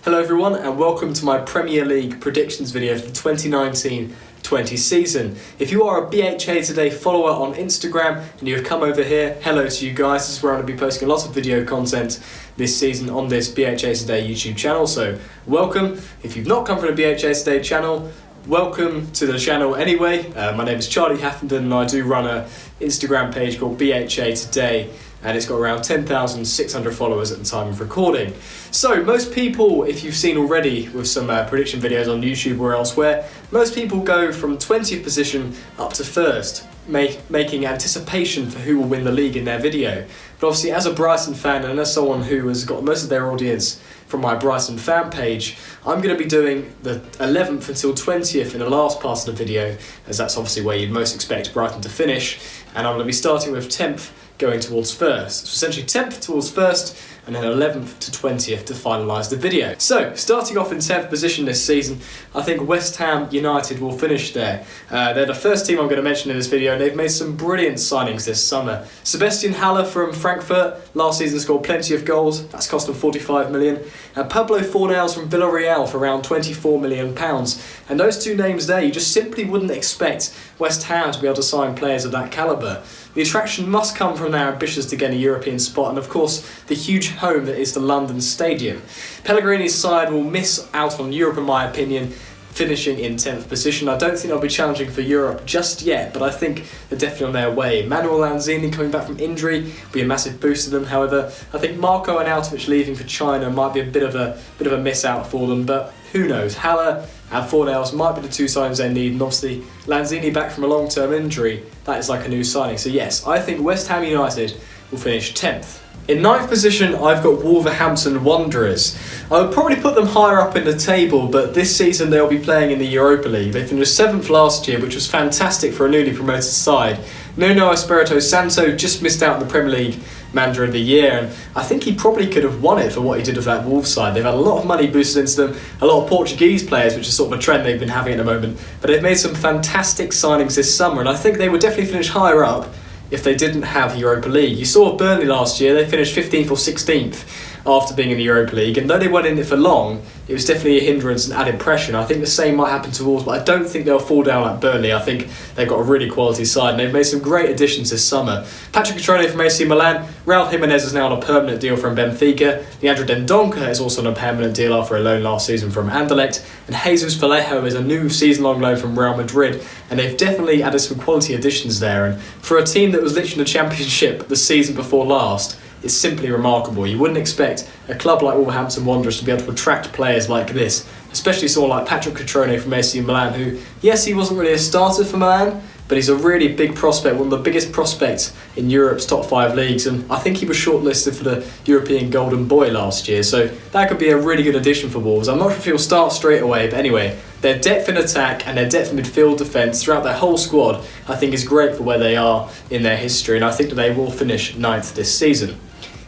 Hello everyone and welcome to my Premier League predictions video for the 2019-20 season. If you are a BHA Today follower on Instagram and you have come over here, hello to you guys. This is where I'm going to be posting a lot of video content this season on this BHA Today YouTube channel, so welcome. If you've not come from the BHA Today channel, welcome to the channel anyway. My name is Charlie Haffenden and I do run an Instagram page called BHA Today, and it's got around 10,600 followers at the time of recording. So most people, if you've seen already with some prediction videos on YouTube or elsewhere, most people go from 20th position up to first, making anticipation for who will win the league in their video. But obviously as a Brighton fan and as someone who has got most of their audience from my Brighton fan page, I'm going to be doing the 11th until 20th in the last part of the video, as that's obviously where you'd most expect Brighton to finish, and I'm going to be starting with 10th going towards first. So essentially 10th towards first and then 11th to 20th to finalise the video. So starting off in 10th position this season, I think West Ham United will finish there. They're the first team I'm going to mention in this video, and they've made some brilliant signings this summer. Sebastian Haller from Frankfurt last season scored plenty of goals, that's cost them 45 million, and Pablo Fornals from Villarreal for around 24 million pounds. And those two names there, you just simply wouldn't expect West Ham to be able to sign players of that calibre. The attraction must come from their ambitions to get a European spot and of course the huge home that is the London Stadium. Pellegrini's side will miss out on Europe in my opinion, finishing in 10th position. I don't think they'll be challenging for Europe just yet, but I think they're definitely on their way. Manuel Lanzini coming back from injury will be a massive boost to them. However, I think Marco Arnautovic leaving for China might be a bit of a miss out for them, but who knows. Haller and Fornals might be the two signings they need, and obviously Lanzini back from a long-term injury, that is like a new signing. So yes, I think West Ham United will finish 10th. In 9th position, I've got Wolverhampton Wanderers. I would probably put them higher up in the table, but this season they'll be playing in the Europa League. They finished 7th last year, which was fantastic for a newly promoted side. Nuno Espirito Santo just missed out on the Premier League Manager of the Year, and I think he probably could have won it for what he did with that Wolves side. They've had a lot of money boosted into them, a lot of Portuguese players, which is sort of a trend they've been having at the moment, but they've made some fantastic signings this summer, and I think they would definitely finish higher up if they didn't have Europa League. You saw Burnley last year, they finished 15th or 16th after being in the Europa League, and though they weren't in it for long, it was definitely a hindrance and added pressure, and I think the same might happen to Wolves, but I don't think they'll fall down like Burnley. I think they've got a really quality side, and they've made some great additions this summer. Patrick Cutrone from AC Milan, Raul Jimenez is now on a permanent deal from Benfica, Leandro Dendoncker is also on a permanent deal after a loan last season from Anderlecht, and Jesus Vallejo is a new season-long loan from Real Madrid, and they've definitely added some quality additions there, and for a team that was literally in the Championship the season before last, it's simply remarkable. You wouldn't expect a club like Wolverhampton Wanderers to be able to attract players like this, especially someone like Patrick Cutrone from AC Milan, who, yes, he wasn't really a starter for Milan, but he's a really big prospect, one of the biggest prospects in Europe's top 5 leagues, and I think he was shortlisted for the European Golden Boy last year, so that could be a really good addition for Wolves. I'm not sure if he'll start straight away, but anyway, their depth in attack and their depth in midfield defence throughout their whole squad I think is great for where they are in their history, and I think that they will finish 9th this season.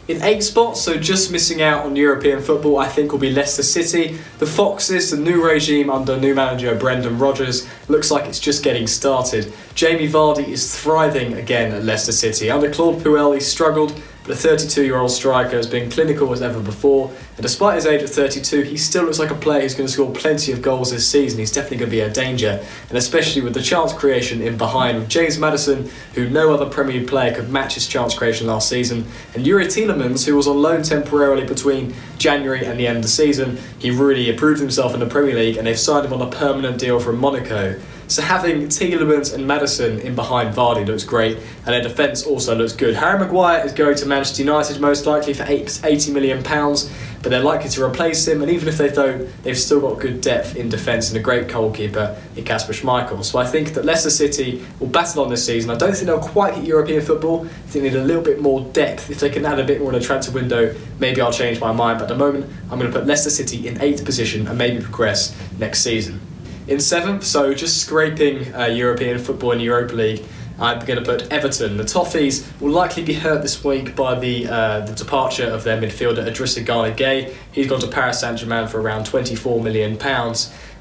In 8th spot, so just missing out on European football, I think will be Leicester City. The Foxes, the new regime under new manager Brendan Rodgers, looks like it's just getting started. Jamie Vardy is thriving again at Leicester City. Under Claude Puel, he struggled, but the 32-year-old striker has been clinical as ever before, and despite his age at 32, he still looks like a player who's going to score plenty of goals this season. He's definitely going to be a danger, and especially with the chance creation in behind with James Maddison, who no other Premier League player could match his chance creation last season, and Yuri Tielemans, who was on loan temporarily between January and the end of the season. He really improved himself in the Premier League, and they've signed him on a permanent deal from Monaco. So having Tielemans and Maddison in behind Vardy looks great, and their defence also looks good. Harry Maguire is going to Manchester United most likely for £80 million, but they're likely to replace him, and even if they don't, they've still got good depth in defence and a great goalkeeper in Kasper Schmeichel. So I think that Leicester City will battle on this season. I don't think they'll quite get European football. I think they need a little bit more depth. If they can add a bit more in the transfer window, maybe I'll change my mind, but at the moment I'm going to put Leicester City in 8th position and maybe progress next season. In 7th, so just scraping European football in the Europa League, I'm going to put Everton. The Toffees will likely be hurt this week by the departure of their midfielder Idrissa Gana Gueye. He's gone to Paris Saint-Germain for around £24 million.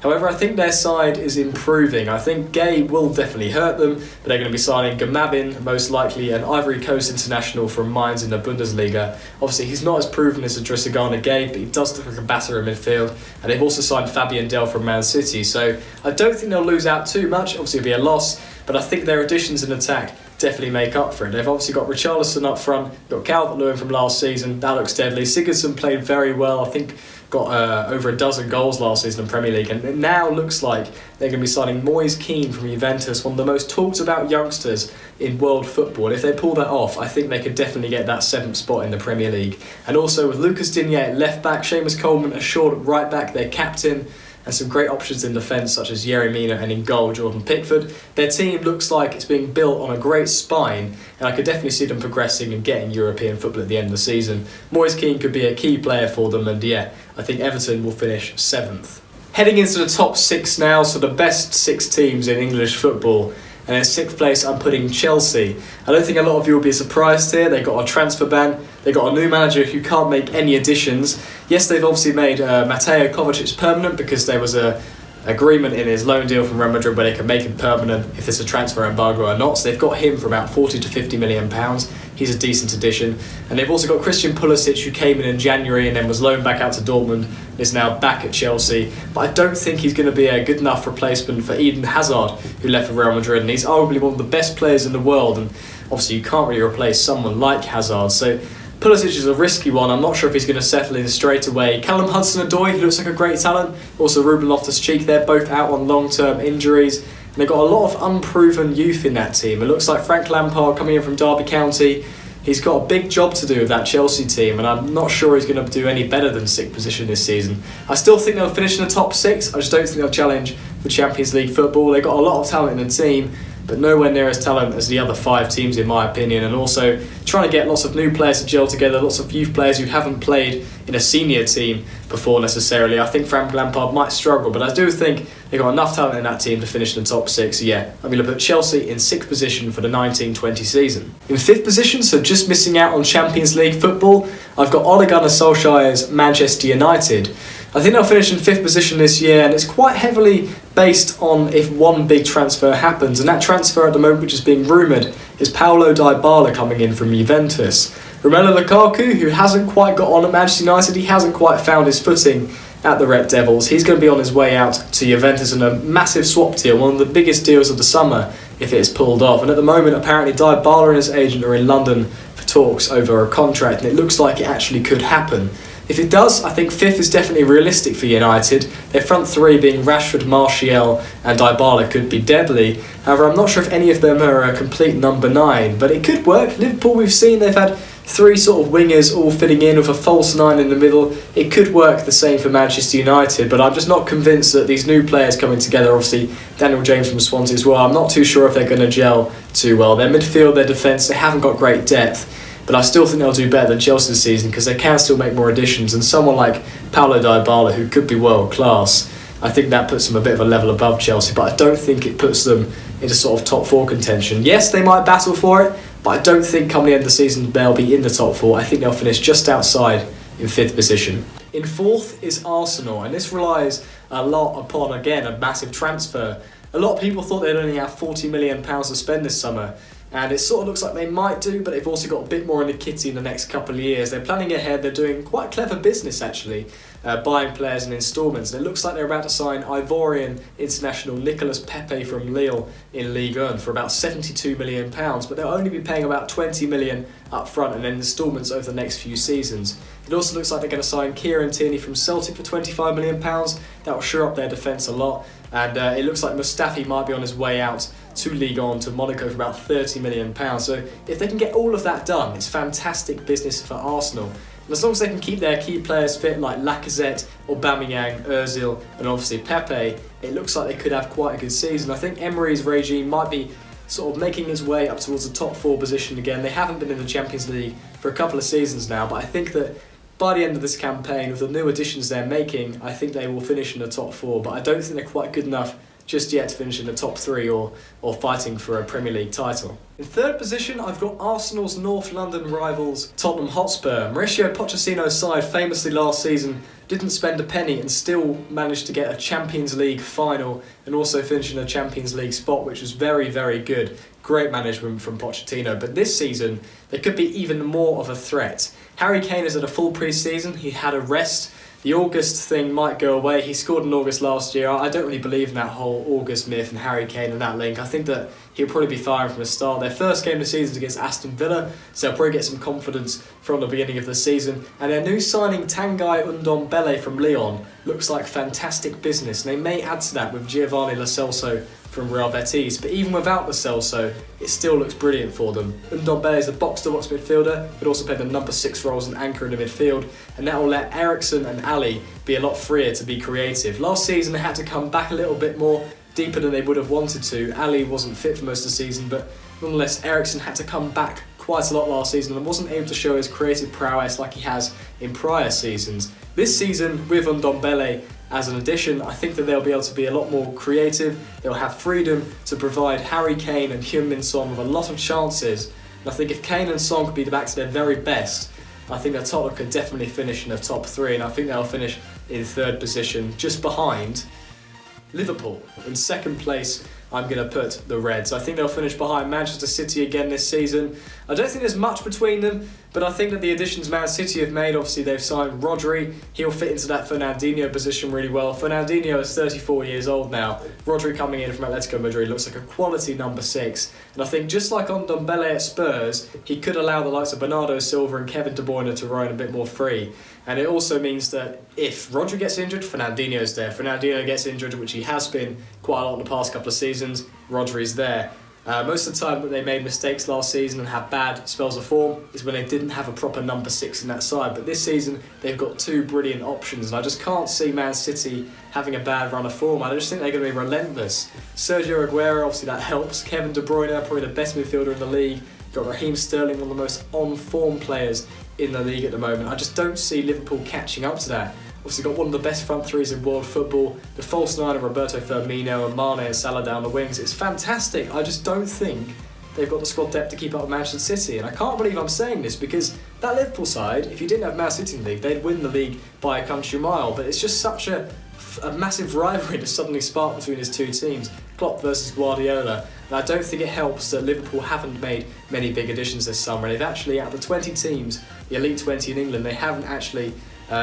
However, I think their side is improving. I think Gueye will definitely hurt them, but they're going to be signing Gamabin, most likely an Ivory Coast international from Mainz in the Bundesliga. Obviously, he's not as proven as Idrissa Gana Gueye, but he does look like a batter in midfield. And they've also signed Fabian Delph from Man City, so I don't think they'll lose out too much. Obviously, it'll be a loss, but I think their additions in attack definitely make up for it. They've obviously got Richarlison up front, got Calvert-Lewin from last season, that looks deadly. Sigurdsson played very well, I think got over a dozen goals last season in Premier League, and it now looks like they're going to be signing Moise Kean from Juventus, one of the most talked about youngsters in world football. And if they pull that off, I think they could definitely get that 7th spot in the Premier League. And also with Lucas Digne at left back, Seamus Coleman assured at right back, their captain, and some great options in defence such as Yerry Mina, and in goal Jordan Pickford. Their team looks like it's being built on a great spine, and I could definitely see them progressing and getting European football at the end of the season. Moise Kean could be a key player for them, and yeah, I think Everton will finish 7th. Heading into the top 6 now, so the best 6 teams in English football. And in 6th place, I'm putting Chelsea. I don't think a lot of you will be surprised here. They got a transfer ban. They got a new manager who can't make any additions. Yes, they've obviously made Mateo Kovacic permanent because there was a agreement in his loan deal from Real Madrid where they can make him permanent if there's a transfer embargo or not. So they've got him for about £40 to £50 million. He's a decent addition. And they've also got Christian Pulisic, who came in January and then was loaned back out to Dortmund, is now back at Chelsea. But I don't think he's going to be a good enough replacement for Eden Hazard, who left for Real Madrid. And he's arguably one of the best players in the world. And obviously you can't really replace someone like Hazard. So Pulisic is a risky one. I'm not sure if he's going to settle in straight away. Callum Hudson-Odoi, he looks like a great talent. Also Ruben Loftus-Cheek, they're both out on long-term injuries. And they've got a lot of unproven youth in that team. It looks like Frank Lampard coming in from Derby County. He's got a big job to do with that Chelsea team, and I'm not sure he's going to do any better than 6th position this season. I still think they'll finish in the top 6. I just don't think they'll challenge for Champions League football. They've got a lot of talent in the team, but nowhere near as talent as the other 5 teams in my opinion, and also trying to get lots of new players to gel together, lots of youth players who haven't played in a senior team before necessarily. I think Frank Lampard might struggle, but I do think they've got enough talent in that team to finish in the top 6. So yeah, I'm going to put Chelsea in 6th position for the 19-20 season. In 5th position, so just missing out on Champions League football, I've got Ole Gunnar Solskjaer's Manchester United. I think they'll finish in 5th position this year, and it's quite heavily based on if one big transfer happens, and that transfer at the moment, which is being rumoured, is Paulo Dybala coming in from Juventus. Romelu Lukaku, who hasn't quite got on at Manchester United, he hasn't quite found his footing at the Red Devils. He's going to be on his way out to Juventus in a massive swap deal, one of the biggest deals of the summer if it is pulled off. And at the moment, apparently Dybala and his agent are in London for talks over a contract, and it looks like it actually could happen. If it does, I think 5th is definitely realistic for United. Their front 3 being Rashford, Martial and Dybala could be deadly. However, I'm not sure if any of them are a complete number 9, but it could work. Liverpool, we've seen they've had 3 sort of wingers all fitting in with a false 9 in the middle. It could work the same for Manchester United, but I'm just not convinced that these new players coming together, obviously Daniel James from Swansea as well, I'm not too sure if they're going to gel too well. Their midfield, their defence, they haven't got great depth. But I still think they'll do better than Chelsea this season because they can still make more additions, and someone like Paulo Dybala, who could be world class, I think that puts them a bit of a level above Chelsea, but I don't think it puts them into sort of top 4 contention. Yes, they might battle for it, but I don't think come the end of the season they'll be in the top 4. I think they'll finish just outside in 5th position. In 4th is Arsenal, and this relies a lot upon, again, a massive transfer. A lot of people thought they'd only have £40 million to spend this summer, and it sort of looks like they might do, but they've also got a bit more in the kitty in the next couple of years. They're planning ahead, they're doing quite clever business actually, buying players in instalments. And it looks like they're about to sign Ivorian international Nicolas Pepe from Lille in Ligue 1 for about £72 million, but they'll only be paying about £20 million up front and then instalments over the next few seasons. It also looks like they're going to sign Kieran Tierney from Celtic for £25 million. That will shore up their defence a lot. And it looks like Mustafi might be on his way out to Ligue 1 to Monaco for about £30 million. So if they can get all of that done, it's fantastic business for Arsenal. And as long as they can keep their key players fit like Lacazette, Aubameyang, Ozil and obviously Pepe, it looks like they could have quite a good season. I think Emery's regime might be sort of making his way up towards the top 4 position again. They haven't been in the Champions League for a couple of seasons now, but I think that by the end of this campaign, with the new additions they're making, I think they will finish in the top 4, but I don't think they're quite good enough just yet to finish in the top 3 or fighting for a Premier League title. In third position, I've got Arsenal's North London rivals Tottenham Hotspur. Mauricio Pochettino's side famously last season didn't spend a penny and still managed to get a Champions League final and also finish in a Champions League spot, which was very, very good. Great management from Pochettino, but this season there could be even more of a threat. Harry Kane has had a full pre-season, he had a rest. The August thing might go away. He scored in August last year. I don't really believe in that whole August myth and Harry Kane and that link. I think that he'll probably be firing from the start. Their first game of the season is against Aston Villa, so they'll probably get some confidence from the beginning of the season. And their new signing, Tanguy Ndombele from Lyon, looks like fantastic business. And they may add to that with Giovanni Lo Celso from Real Betis, but even without Lo Celso, it still looks brilliant for them. Ndombele is a box-to-box midfielder, but also play the number 6 roles and anchor in the midfield, and that will let Eriksen and Ali be a lot freer to be creative. Last season they had to come back a little bit more, deeper than they would have wanted to. Ali wasn't fit for most of the season, but nonetheless Eriksen had to come back quite a lot last season and wasn't able to show his creative prowess like he has in prior seasons. This season, with Ndombele as an addition, I think that they'll be able to be a lot more creative. They'll have freedom to provide Harry Kane and Heung-min Son with a lot of chances. And I think if Kane and Son could be back to their very best, I think that Tottenham could definitely finish in the top 3, and I think they'll finish in third position, just behind Liverpool. In second place, I'm going to put the Reds. I think they'll finish behind Manchester City again this season. I don't think there's much between them, but I think that the additions Man City have made, obviously they've signed Rodri. He'll fit into that Fernandinho position really well. Fernandinho is 34 years old now. Rodri coming in from Atletico Madrid looks like a quality number 6. And I think just like on Ndombele at Spurs, he could allow the likes of Bernardo Silva and Kevin De Bruyne to roam a bit more free. And it also means that if Rodri gets injured, Fernandinho's there. Fernandinho gets injured, which he has been quite a lot in the past couple of seasons, Rodri's there. Most of the time that they made mistakes last season and had bad spells of form is when they didn't have a proper number 6 in that side. But this season, they've got 2 brilliant options, and I just can't see Man City having a bad run of form. I just think they're going to be relentless. Sergio Aguero, obviously that helps. Kevin De Bruyne, probably the best midfielder in the league. You've got Raheem Sterling, one of the most on-form players in the league at the moment. I just don't see Liverpool catching up to that. Obviously got one of the best front 3s in world football. The false 9 of Roberto Firmino and Mane and Salah down the wings. It's fantastic. I just don't think they've got the squad depth to keep up with Manchester City. And I can't believe I'm saying this, because that Liverpool side, if you didn't have Man City in the league, they'd win the league by a country mile. But it's just such a massive rivalry to suddenly spark between his 2 teams, Klopp versus Guardiola. And I don't think it helps that Liverpool haven't made many big additions this summer. And they've actually, out of the 20 teams, the elite 20 in England, they haven't actually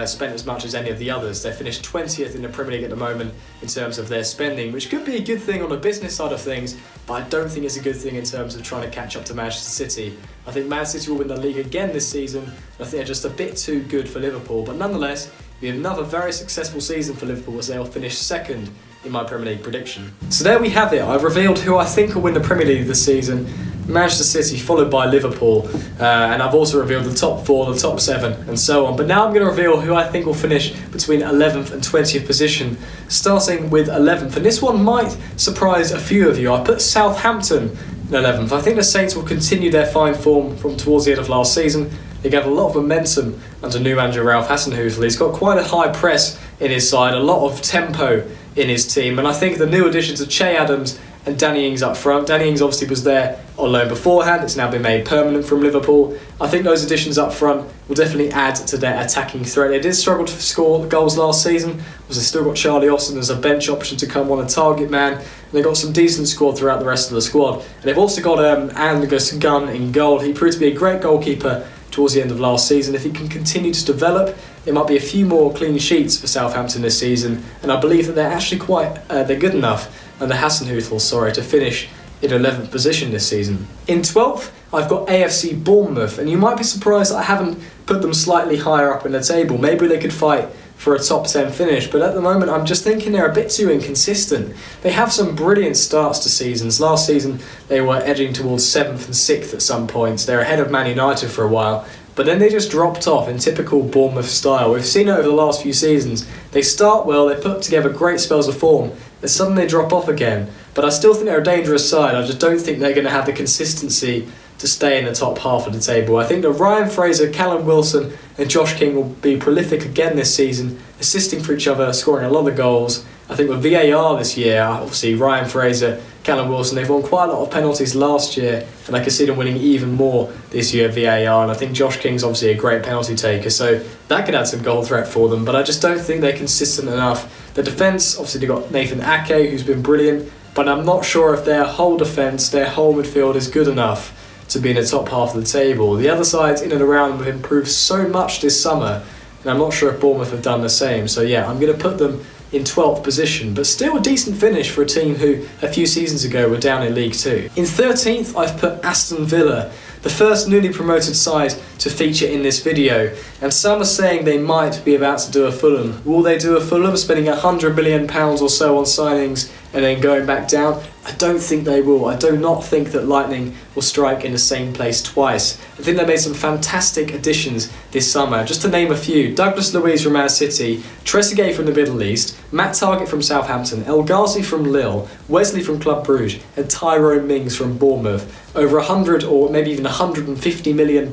spent as much as any of the others. They're finished 20th in the Premier League at the moment in terms of their spending, which could be a good thing on the business side of things, but I don't think it's a good thing in terms of trying to catch up to Manchester City. I think Man City will win the league again this season. I think they're just a bit too good for Liverpool, but nonetheless, it'll be another very successful season for Liverpool as they'll finish second in my Premier League prediction. So there we have it. I've revealed who I think will win the Premier League this season. Manchester City followed by Liverpool, and I've also revealed the top 4, the top 7 and so on. But now I'm going to reveal who I think will finish between 11th and 20th position, starting with 11th, and this one might surprise a few of you. I put Southampton in 11th. I think the Saints will continue their fine form from towards the end of last season. They gave a lot of momentum under new manager Ralph Hasenhüttl. He's got quite a high press in his side, a lot of tempo in his team, and I think the new additions of Che Adams and Danny Ings up front. Danny Ings obviously was there on loan beforehand, it's now been made permanent from Liverpool. I think those additions up front will definitely add to their attacking threat. They did struggle to score goals last season, because they've still got Charlie Austin as a bench option to come on a target man, and they've got some decent squad throughout the rest of the squad. And they've also got Angus Gunn in goal. He proved to be a great goalkeeper towards the end of last season. If he can continue to develop, there might be a few more clean sheets for Southampton this season, and I believe that they're actually they're good enough under Hasenhüttl, to finish in 11th position this season. In 12th, I've got AFC Bournemouth, and you might be surprised that I haven't put them slightly higher up in the table. Maybe they could fight for a top 10 finish, but at the moment I'm just thinking they're a bit too inconsistent. They have some brilliant starts to seasons. Last season they were edging towards 7th and 6th at some points. They're ahead of Man United for a while, but then they just dropped off in typical Bournemouth style. We've seen it over the last few seasons. They start well, they put together great spells of form, and suddenly they drop off again. But I still think they're a dangerous side. I just don't think they're going to have the consistency to stay in the top half of the table. I think that Ryan Fraser, Callum Wilson and Josh King will be prolific again this season, assisting for each other, scoring a lot of goals. I think with VAR this year, obviously Ryan Fraser, Callum Wilson, they've won quite a lot of penalties last year, and I can see them winning even more this year VAR, and I think Josh King's obviously a great penalty taker, so that could add some goal threat for them, but I just don't think they're consistent enough. The defence, obviously they've got Nathan Ake, who's been brilliant, but I'm not sure if their whole defence, their whole midfield is good enough to be in the top half of the table. The other sides in and around them have improved so much this summer, and I'm not sure if Bournemouth have done the same, so yeah, I'm going to put them in 12th position, but still a decent finish for a team who a few seasons ago were down in League 2. In 13th, I've put Aston Villa, the first newly promoted side to feature in this video, and some are saying they might be about to do a Fulham. Will they do a Fulham, spending £100 million or so on signings and then going back down? I don't think they will. I do not think that lightning will strike in the same place twice. I think they made some fantastic additions this summer. Just to name a few: Douglas Luiz from Man City, Trezeguet from the Middle East, Matt Targett from Southampton, El Ghazi from Lille, Wesley from Club Brugge, and Tyrone Mings from Bournemouth. Over 100 or maybe even £150 million,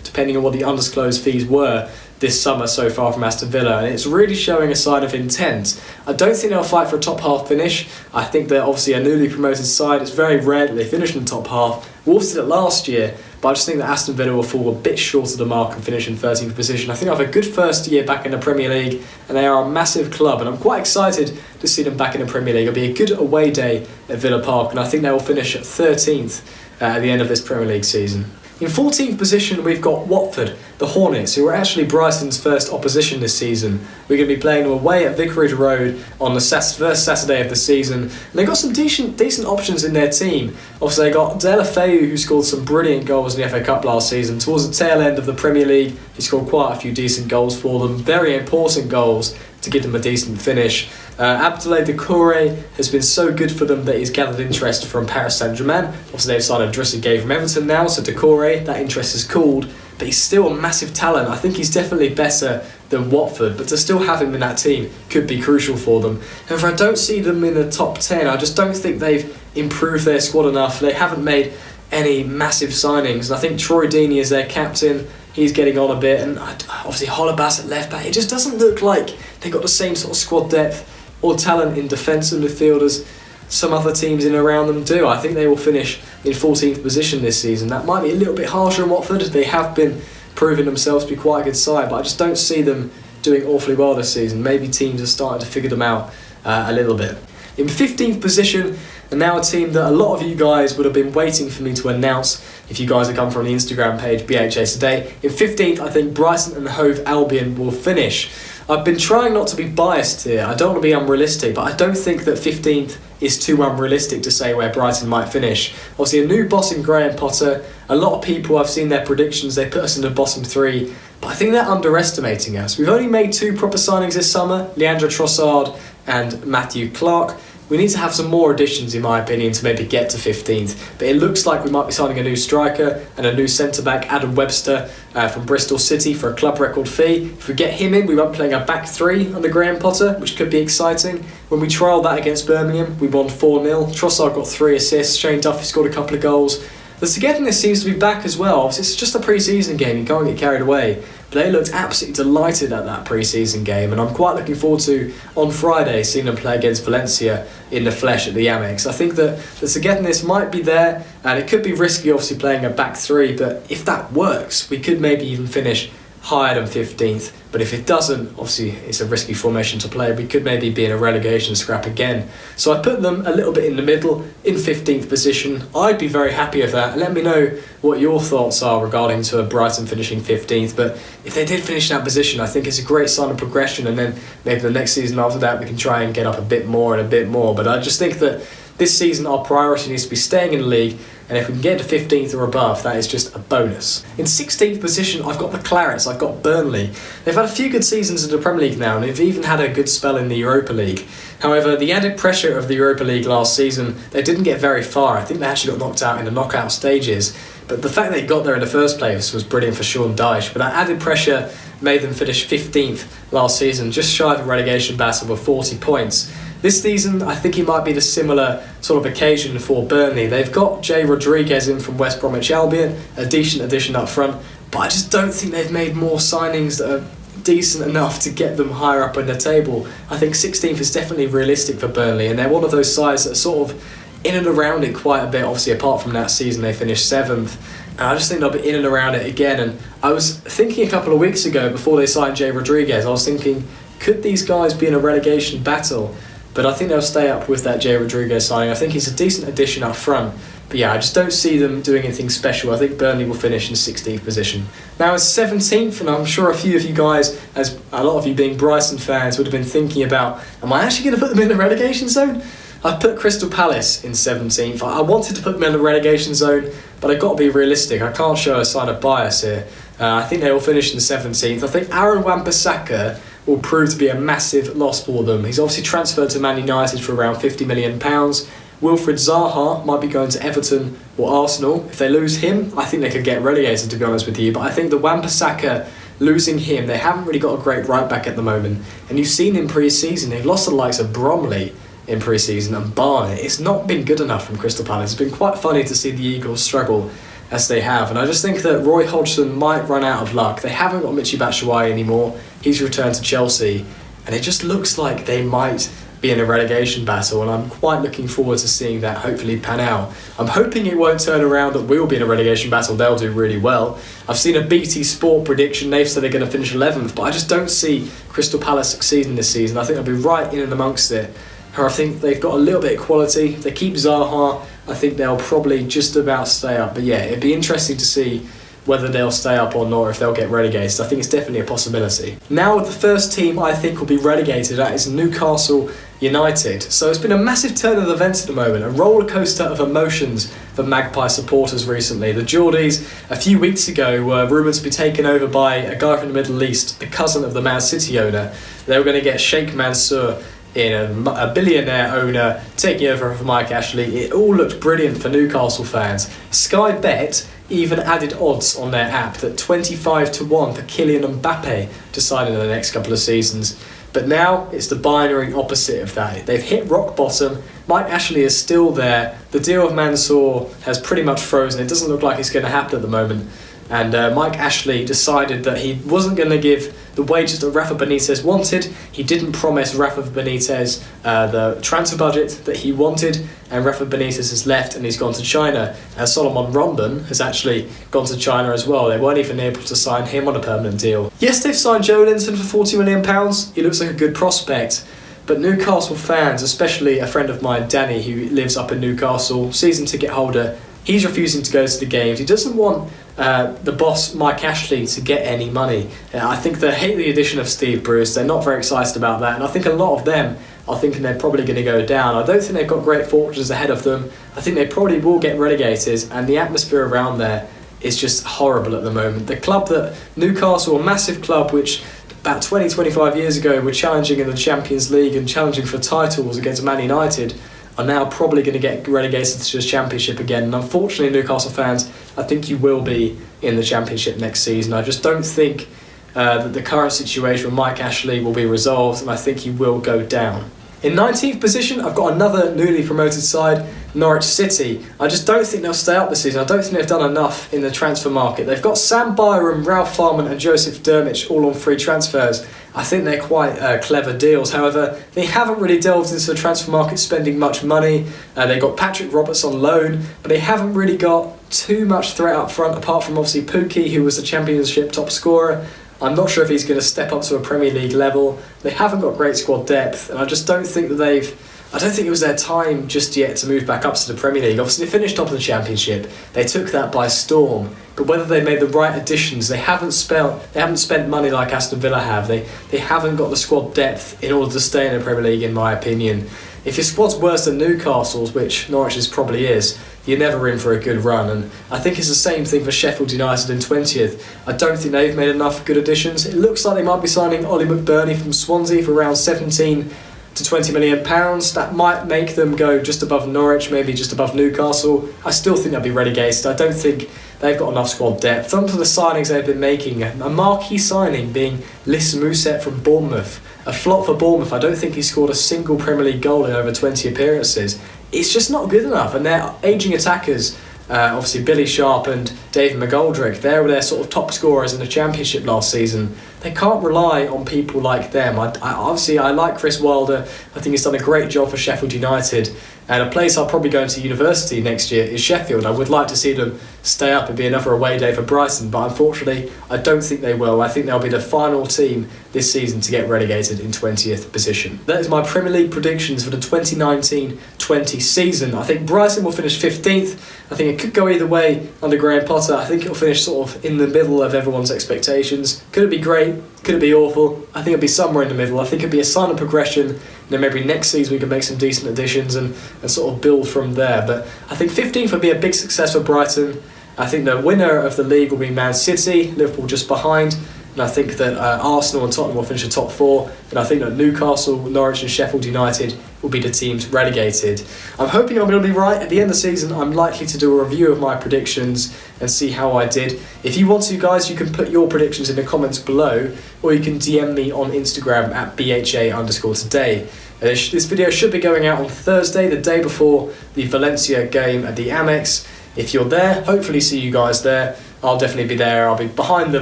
depending on what the undisclosed fees were this summer so far from Aston Villa, and it's really showing a sign of intent. I don't think they'll fight for a top half finish. I think they're obviously a newly promoted side. It's very rare that they finish in the top half. Wolves did it last year, but I just think that Aston Villa will fall a bit short of the mark and finish in 13th position. I think I have a good first year back in the Premier League, and they are a massive club, and I'm quite excited to see them back in the Premier League. It'll be a good away day at Villa Park, and I think they will finish at 13th at the end of this Premier League season. In 14th position, we've got Watford, the Hornets, who are actually Brighton's first opposition this season. We're going to be playing them away at Vicarage Road on the first Saturday of the season. And they've got some decent options in their team. Obviously, they got Dela Feu, who scored some brilliant goals in the FA Cup last season. Towards the tail end of the Premier League, he scored quite a few decent goals for them. Very important goals to give them a decent finish. Abdoulaye Doucouré has been so good for them that he's gathered interest from Paris Saint-Germain. Obviously they've signed Trezeguet from Everton now, so Doucouré, that interest is cooled, but he's still a massive talent. I think he's definitely better than Watford, but to still have him in that team could be crucial for them. However, I don't see them in the top 10. I just don't think they've improved their squad enough. They haven't made any massive signings, and I think Troy Deeney is their captain. He's getting on a bit, and obviously Holebas at left back. It just doesn't look like they've got the same sort of squad depth or talent in defence and midfield as some other teams in and around them do. I think they will finish in 14th position this season. That might be a little bit harsher on Watford. They have been proving themselves to be quite a good side, but I just don't see them doing awfully well this season. Maybe teams are starting to figure them out a little bit. In 15th position, and now a team that a lot of you guys would have been waiting for me to announce if you guys have come from the Instagram page BHA today. In 15th, I think Brighton and Hove Albion will finish. I've been trying not to be biased here. I don't want to be unrealistic, but I don't think that 15th is too unrealistic to say where Brighton might finish. Obviously, a new boss in Graham Potter. A lot of people, I've seen their predictions, they put us in the bottom three, but I think they're underestimating us. We've only made 2 proper signings this summer, Leandro Trossard and Matthew Clark. We need to have some more additions, in my opinion, to maybe get to 15th. But it looks like we might be signing a new striker and a new centre-back, Adam Webster, from Bristol City for a club record fee. If we get him in, we might be playing a back 3 under Graham Potter, which could be exciting. When we trialled that against Birmingham, we won 4-0. Trossard got 3 assists. Shane Duffy scored a couple of goals. The togetherness seems to be back as well. It's just a pre-season game, you can't get carried away. But they looked absolutely delighted at that pre-season game, and I'm quite looking forward to, on Friday, seeing them play against Valencia in the flesh at the Amex. I think that the togetherness might be there, and it could be risky obviously playing a back 3, but if that works, we could maybe even finish higher than 15th. But if it doesn't, obviously it's a risky formation to play. We could maybe be in a relegation scrap again. So I put them a little bit in the middle, in 15th position. I'd be very happy with that. Let me know what your thoughts are regarding to Brighton finishing 15th. But if they did finish in that position, I think it's a great sign of progression. And then maybe the next season after that, we can try and get up a bit more and a bit more. But I just think that this season our priority needs to be staying in the league, and if we can get to 15th or above, that is just a bonus. In 16th position, I've got the Clarets, I've got Burnley. They've had a few good seasons in the Premier League now, and they've even had a good spell in the Europa League. However, the added pressure of the Europa League last season, they didn't get very far. I think they actually got knocked out in the knockout stages. But the fact they got there in the first place was brilliant for Sean Dyche. But that added pressure made them finish 15th last season, just shy of the relegation battle with 40 points. This season, I think it might be the similar sort of occasion for Burnley. They've got Jay Rodriguez in from West Bromwich Albion, a decent addition up front, but I just don't think they've made more signings that are decent enough to get them higher up in the table. I think 16th is definitely realistic for Burnley, and they're one of those sides that are sort of in and around it quite a bit. Obviously, apart from that season, they finished 7th. And I just think they'll be in and around it again. And I was thinking a couple of weeks ago, before they signed Jay Rodriguez, I was thinking, could these guys be in a relegation battle? But I think they'll stay up with that Jay Rodriguez signing. I think he's a decent addition up front. But yeah, I just don't see them doing anything special. I think Burnley will finish in 16th position. Now it's 17th, and I'm sure a few of you guys, as a lot of you being Brighton fans, would have been thinking about, am I actually going to put them in the relegation zone? I've put Crystal Palace in 17th. I wanted to put them in the relegation zone, but I've got to be realistic. I can't show a sign of bias here. I think they will finish in 17th. I think Aaron Wan-Bissaka will prove to be a massive loss for them. He's obviously transferred to Man United for around £50 million. Wilfried Zaha might be going to Everton or Arsenal. If they lose him, I think they could get relegated, to be honest with you. But I think the Wan-Bissaka, losing him, they haven't really got a great right back at the moment. And you've seen in pre-season, they've lost the likes of Bromley in pre-season and Barnett. It's not been good enough from Crystal Palace. It's been quite funny to see the Eagles struggle as they have, and I just think that Roy Hodgson might run out of luck. They haven't got Michy Batshuayi anymore. He's returned to Chelsea, and it just looks like they might be in a relegation battle, and I'm quite looking forward to seeing that hopefully pan out. I'm hoping it won't turn around, that we'll be in a relegation battle. They'll do really well. I've seen a BT Sport prediction. They've said they're going to finish 11th, but I just don't see Crystal Palace succeeding this season. I think they'll be right in and amongst it. I think they've got a little bit of quality. If they keep Zaha, I think they'll probably just about stay up. But yeah, it'd be interesting to see whether they'll stay up or not, or if they'll get relegated. I think it's definitely a possibility. Now the first team I think will be relegated, that is Newcastle United. So it's been a massive turn of events at the moment, a roller coaster of emotions for Magpie supporters recently. The Geordies a few weeks ago were rumoured to be taken over by a guy from the Middle East, the cousin of the Man City owner. They were going to get Sheikh Mansour in, a billionaire owner taking over for Mike Ashley. It all looked brilliant for Newcastle fans. Sky Bet even added odds on their app that 25-1 for Kylian Mbappe to sign in the next couple of seasons. But now it's the binary opposite of that. They've hit rock bottom. Mike Ashley is still there. The deal with Mansour has pretty much frozen. It doesn't look like it's going to happen at the moment. And Mike Ashley decided that he wasn't going to give the wages that Rafa Benitez wanted. He didn't promise Rafa Benitez the transfer budget that he wanted, and Rafa Benitez has left and he's gone to China. And Solomon Rondon has actually gone to China as well. They weren't even able to sign him on a permanent deal. Yes, they've signed Joe Linton for £40 million. He looks like a good prospect. But Newcastle fans, especially a friend of mine, Danny, who lives up in Newcastle, season ticket holder, he's refusing to go to the games. He doesn't want the boss, Mike Ashley, to get any money. I think they hate the addition of Steve Bruce. They're not very excited about that. And I think a lot of them are thinking they're probably going to go down. I don't think they've got great fortunes ahead of them. I think they probably will get relegated. And the atmosphere around there is just horrible at the moment. The club that Newcastle, a massive club which about 20-25 years ago were challenging in the Champions League and challenging for titles against Man United, are now probably going to get relegated to the Championship again. And unfortunately, Newcastle fans, I think you will be in the Championship next season. I just don't think that the current situation with Mike Ashley will be resolved, and I think he will go down. In 19th position, I've got another newly promoted side, Norwich City. I just don't think they'll stay up this season. I don't think they've done enough in the transfer market. They've got Sam Byram, Ralph Farman and Joseph Dermich all on free transfers. I think they're quite clever deals. However, they haven't really delved into the transfer market spending much money. They got Patrick Roberts on loan, but they haven't really got too much threat up front, apart from obviously Pukki, who was the Championship top scorer. I'm not sure if he's going to step up to a Premier League level. They haven't got great squad depth, and I just don't think that I don't think it was their time just yet to move back up to the Premier League. Obviously, they finished top of the Championship. They took that by storm. But whether they made the right additions, they haven't spent money like Aston Villa have. They haven't got the squad depth in order to stay in the Premier League, in my opinion. If your squad's worse than Newcastle's, which Norwich's probably is, you're never in for a good run. And I think it's the same thing for Sheffield United in 20th. I don't think they've made enough good additions. It looks like they might be signing Ollie McBurney from Swansea for around £17 to £20 million. That might make them go just above Norwich, maybe just above Newcastle. I still think they'll be relegated. I don't think they've got enough squad depth. Some of the signings they've been making, a marquee signing being Liss Mousset from Bournemouth. A flop for Bournemouth. I don't think he scored a single Premier League goal in over 20 appearances. It's just not good enough. And their ageing attackers, obviously Billy Sharp and David McGoldrick. They were their sort of top scorers in the Championship last season. They can't rely on people like them. I like Chris Wilder. I think he's done a great job for Sheffield United. And a place I'll probably go into university next year is Sheffield. I would like to see them stay up and be another away day for Brighton, but unfortunately I don't think they will. I think they'll be the final team this season to get relegated in 20th position. That is my Premier League predictions for the 2019-20 season. I think Brighton will finish 15th. I think it could go either way under Graham Potter. I think it'll finish sort of in the middle of everyone's expectations. Could it be great? Could it be awful? I think it'll be somewhere in the middle. I think it'll be a sign of progression, and then maybe next season we can make some decent additions and sort of build from there. But I think 15th would be a big success for Brighton. I think the winner of the league will be Man City, Liverpool just behind. And I think that Arsenal and Tottenham will finish the top 4. And I think that Newcastle, Norwich and Sheffield United will be the teams relegated. I'm hoping I'm going to be right. At the end of the season, I'm likely to do a review of my predictions and see how I did. If you want to, guys, you can put your predictions in the comments below, or you can DM me on Instagram at BHA_today. This video should be going out on Thursday, the day before the Valencia game at the Amex. If you're there, hopefully see you guys there. I'll definitely be there. I'll be behind the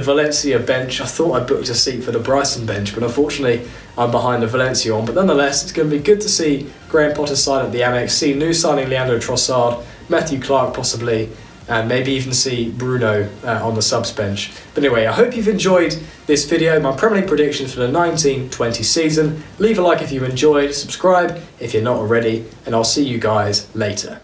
Valencia bench. I thought I booked a seat for the Brighton bench, but unfortunately I'm behind the Valencia one. But nonetheless, it's going to be good to see Graham Potter's side at the Amex, see new signing Leandro Trossard, Matthew Clark possibly, and maybe even see Bruno on the subs bench. But anyway, I hope you've enjoyed this video, my Premier League predictions for the 19-20 season. Leave a like if you enjoyed, subscribe if you're not already, and I'll see you guys later.